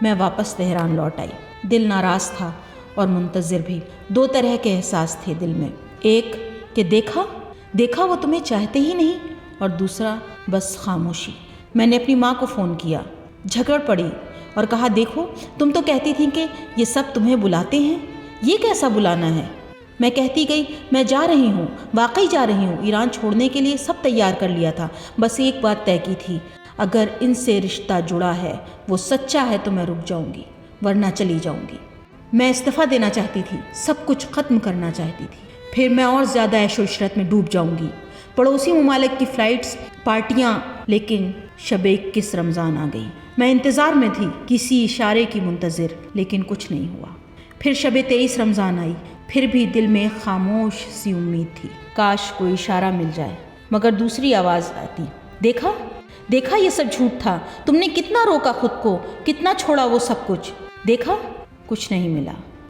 میں واپس تہران لوٹ آئی۔ دل ناراض تھا اور منتظر بھی۔ دو طرح کے احساس تھے دل میں، ایک کہ دیکھا وہ تمہیں چاہتے ہی نہیں، اور دوسرا بس خاموشی۔ میں نے اپنی ماں کو فون کیا، جھگڑ پڑی اور کہا دیکھو تم تو کہتی تھی کہ یہ سب تمہیں بلاتے ہیں، یہ کیسا بلانا ہے؟ میں کہتی گئی میں جا رہی ہوں، واقعی جا رہی ہوں، ایران چھوڑنے کے لیے سب تیار کر لیا تھا، بس ایک بات طے کی تھی، اگر ان سے رشتہ جڑا ہے وہ سچا ہے تو میں رک جاؤں گی، ورنہ چلی جاؤں گی۔ میں استعفیٰ دینا چاہتی تھی، سب کچھ ختم کرنا چاہتی تھی، پھر میں اور زیادہ عیش و عشرت میں ڈوب جاؤں گی، پڑوسی ممالک کی فلائٹس، پارٹیاں۔ لیکن شب 21 رمضان آ گئی۔ میں انتظار میں تھی، کسی اشارے کی منتظر، لیکن کچھ نہیں ہوا۔ پھر شب 23 رمضان آئی، پھر بھی دل میں خاموش سی امید تھی، کاش کوئی اشارہ مل جائے۔ مگر دوسری آواز آتی، دیکھا یہ سب جھوٹ تھا، تم نے کتنا روکا خود کو، کتنا چھوڑا وہ سب کچھ، دیکھا کچھ نہیں ملا۔